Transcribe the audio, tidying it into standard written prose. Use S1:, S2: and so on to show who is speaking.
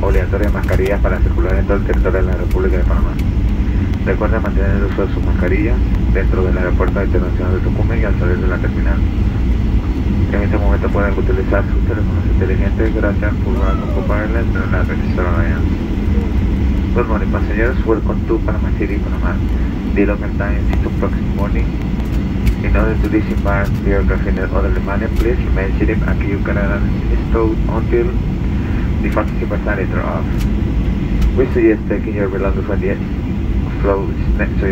S1: obligatoria de mascarillas para circular en todo el territorio de la República de Panamá. Recuerden mantener el uso de su mascarilla dentro del aeropuerto internacional de Tocumen y al salir de la terminal. En este momento pueden utilizar sus teléfonos inteligentes gracias por Google Copilot en la Register Alliance. Good morning passengers, welcome to Panama City, Panama. The local time is 2 o'clock in the morning. In order to disembark the aircraft in the other Alemania, please remain seated and keep your carry-on stowed until the fasten seatbelt are off. We suggest taking your belongings when the flow is next to you.